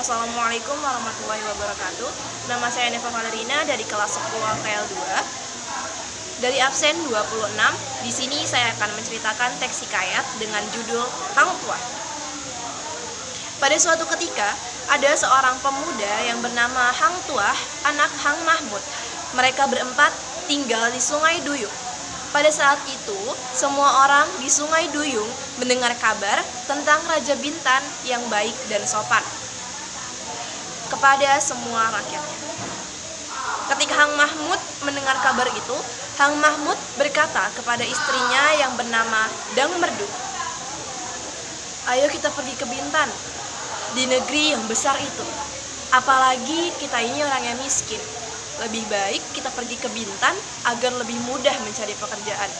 Assalamualaikum warahmatullahi wabarakatuh. Nama saya Neva Valerina dari kelas 10 KL 2. Dari absen 26, di sini saya akan menceritakan teks hikayat dengan judul Hang Tuah. Pada suatu ketika, ada seorang pemuda yang bernama Hang Tuah, anak Hang Mahmud. Mereka berempat tinggal di Sungai Duyung. Pada saat itu, semua orang di Sungai Duyung mendengar kabar tentang Raja Bintan yang baik dan sopan kepada semua rakyatnya. Ketika Hang Mahmud mendengar kabar itu, Hang Mahmud berkata kepada istrinya yang bernama Dang Merdu, "Ayo kita pergi ke Bintan, di negeri yang besar itu. Apalagi kita ini orang yang miskin. Lebih baik kita pergi ke Bintan agar lebih mudah mencari pekerjaan."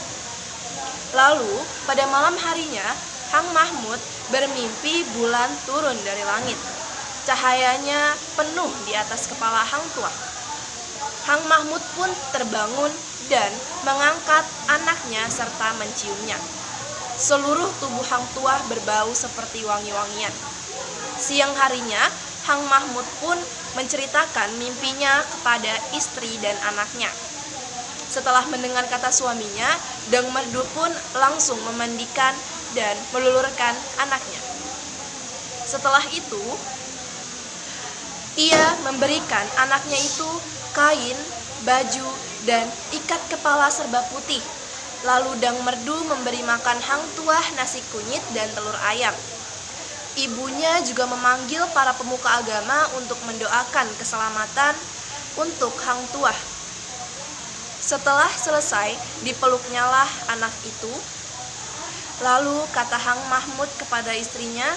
Lalu, pada malam harinya, Hang Mahmud bermimpi bulan turun dari langit. Cahayanya penuh di atas kepala Hang Tuah. Hang Mahmud pun terbangun dan mengangkat anaknya serta menciumnya. Seluruh tubuh Hang Tuah berbau seperti wangi-wangian. Siang harinya, Hang Mahmud pun menceritakan mimpinya kepada istri dan anaknya. Setelah mendengar kata suaminya, Dang Merdu pun langsung memandikan dan melulurkan anaknya. Setelah itu, ia memberikan anaknya itu kain, baju, dan ikat kepala serba putih. Lalu Dang Merdu memberi makan Hang Tuah nasi kunyit dan telur ayam. Ibunya juga memanggil para pemuka agama untuk mendoakan keselamatan untuk Hang Tuah. Setelah selesai, dipeluknya lah anak itu. Lalu kata Hang Mahmud kepada istrinya,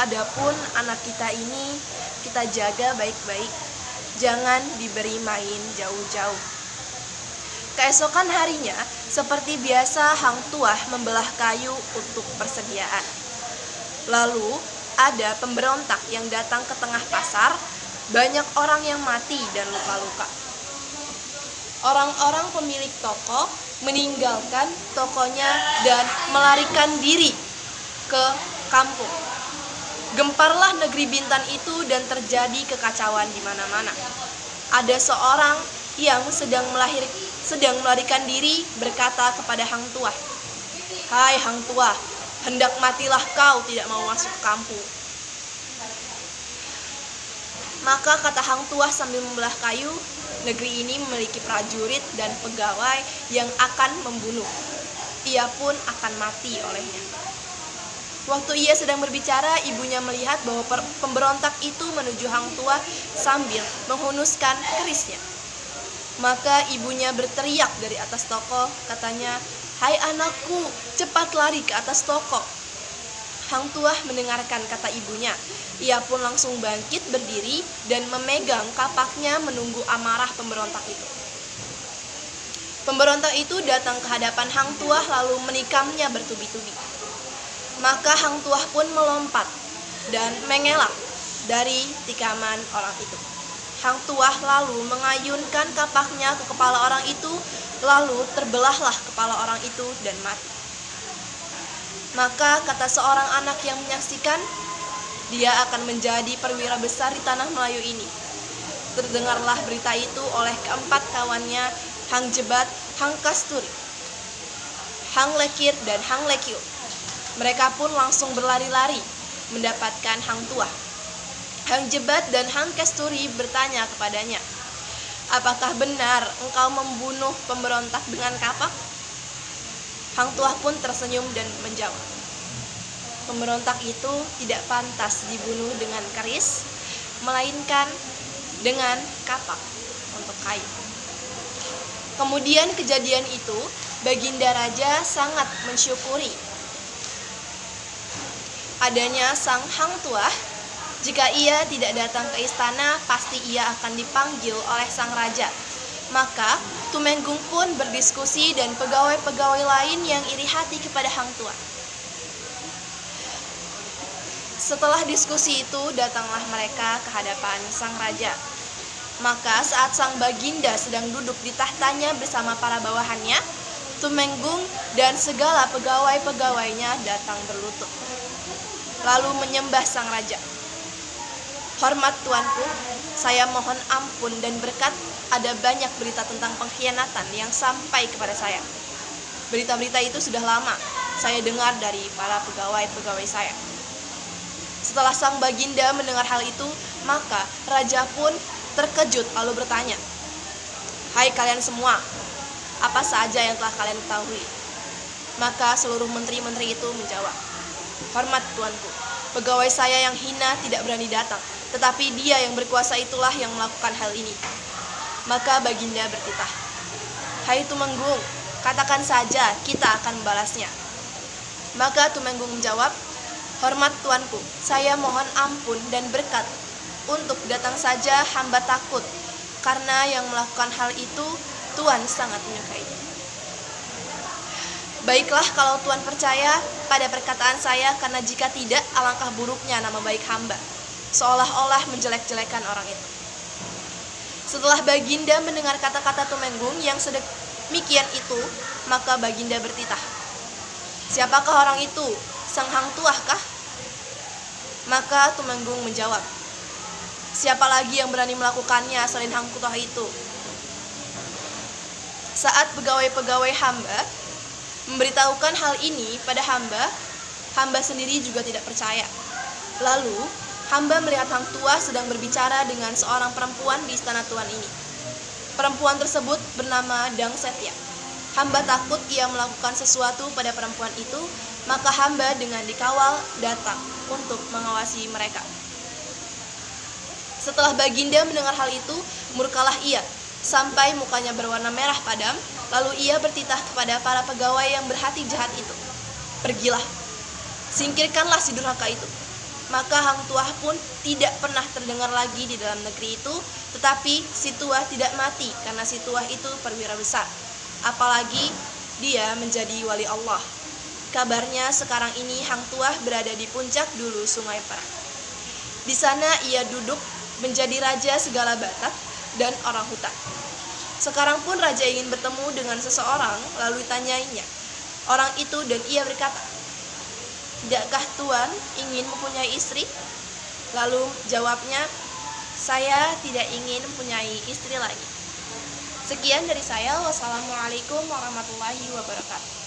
"Adapun anak kita ini, kita jaga baik-baik, jangan diberi main jauh-jauh." Keesokan harinya, seperti biasa Hang Tuah membelah kayu untuk persediaan. Lalu, ada pemberontak yang datang ke tengah pasar, banyak orang yang mati dan luka-luka. Orang-orang pemilik toko meninggalkan tokonya dan melarikan diri ke kampung. Gemparlah negeri Bintan itu dan terjadi kekacauan di mana-mana. Ada seorang yang sedang melarikan diri berkata kepada Hang Tuah, "Hai Hang Tuah, hendak matilah kau tidak mau masuk ke kampung." Maka kata Hang Tuah sambil membelah kayu, "Negeri ini memiliki prajurit dan pegawai yang akan membunuh. Ia pun akan mati olehnya." Waktu ia sedang berbicara, ibunya melihat bahwa pemberontak itu menuju Hang Tuah sambil menghunuskan kerisnya. Maka ibunya berteriak dari atas toko, katanya, "Hai anakku, cepat lari ke atas toko." Hang Tuah mendengarkan kata ibunya. Ia pun langsung bangkit berdiri dan memegang kapaknya menunggu amarah pemberontak itu. Pemberontak itu datang ke hadapan Hang Tuah lalu menikamnya bertubi-tubi. Maka Hang Tuah pun melompat dan mengelak dari tikaman orang itu. Hang Tuah lalu mengayunkan kapaknya ke kepala orang itu, lalu terbelahlah kepala orang itu dan mati. Maka kata seorang anak yang menyaksikan, "Dia akan menjadi perwira besar di tanah Melayu ini." Terdengarlah berita itu oleh keempat kawannya, Hang Jebat, Hang Kasturi, Hang Lekir, dan Hang Lekio. Mereka pun langsung berlari-lari mendapatkan Hang Tuah. Hang Jebat dan Hang Kasturi bertanya kepadanya, "Apakah benar engkau membunuh pemberontak dengan kapak?" Hang Tuah pun tersenyum dan menjawab, "Pemberontak itu tidak pantas dibunuh dengan keris, melainkan dengan kapak untuk kayu." Kemudian kejadian itu, Baginda Raja sangat mensyukuri adanya sang Hang Tuah. Jika ia tidak datang ke istana, pasti ia akan dipanggil oleh sang raja. Maka Tumenggung pun berdiskusi dan pegawai-pegawai lain yang iri hati kepada Hang Tuah. Setelah diskusi itu, datanglah mereka ke hadapan sang raja. Maka saat sang Baginda sedang duduk di tahtanya bersama para bawahannya, Tumenggung dan segala pegawai-pegawainya datang berlutut, lalu menyembah sang raja. Hormat tuanku, saya mohon ampun dan berkat, ada banyak berita tentang pengkhianatan yang sampai kepada saya. Berita-berita itu sudah lama saya dengar dari para pegawai-pegawai saya. Setelah sang baginda mendengar hal itu, maka raja pun terkejut lalu bertanya, "Hai kalian semua, apa saja yang telah kalian ketahui?" Maka seluruh menteri-menteri itu menjawab, "Hormat tuanku, pegawai saya yang hina tidak berani datang, tetapi dia yang berkuasa itulah yang melakukan hal ini." Maka baginda bertitah, "Hai Tumenggung, katakan saja, kita akan membalasnya." Maka Tumenggung menjawab, "Hormat tuanku, saya mohon ampun dan berkat, untuk datang saja hamba takut, karena yang melakukan hal itu Tuan sangat menyukainya." Baiklah kalau Tuan percaya pada perkataan saya, karena jika tidak, alangkah buruknya nama baik hamba, seolah-olah menjelek-jelekan orang itu. Setelah baginda mendengar kata-kata Tumenggung yang sedemikian itu, maka baginda bertitah, "Siapakah orang itu? Sang Hang Tuah kah?" Maka Tumenggung menjawab, "Siapa lagi yang berani melakukannya selain Hang Tuah itu?" Saat pegawai-pegawai hamba memberitahukan hal ini pada hamba, hamba sendiri juga tidak percaya. Lalu hamba melihat Hang Tuah sedang berbicara dengan seorang perempuan di istana tuan ini. Perempuan tersebut bernama Dang Setia. Hamba takut ia melakukan sesuatu pada perempuan itu, maka hamba dengan dikawal datang untuk mengawasi mereka. Setelah baginda mendengar hal itu, murkalah ia sampai mukanya berwarna merah padam, lalu ia bertitah kepada para pegawai yang berhati jahat itu, "Pergilah, singkirkanlah si durhaka itu." Maka Hang Tuah pun tidak pernah terdengar lagi di dalam negeri itu, tetapi si Tuah tidak mati karena si Tuah itu perwira besar. Apalagi dia menjadi wali Allah. Kabarnya sekarang ini Hang Tuah berada di puncak dulu Sungai Perak. Di sana ia duduk menjadi raja segala Batak dan orang hutan. Sekarang pun raja ingin bertemu dengan seseorang, lalu ditanyainya orang itu dan ia berkata, "Tidakkah Tuan ingin mempunyai istri?" Lalu jawabnya, "Saya tidak ingin mempunyai istri lagi." Sekian dari saya. Wassalamualaikum warahmatullahi wabarakatuh.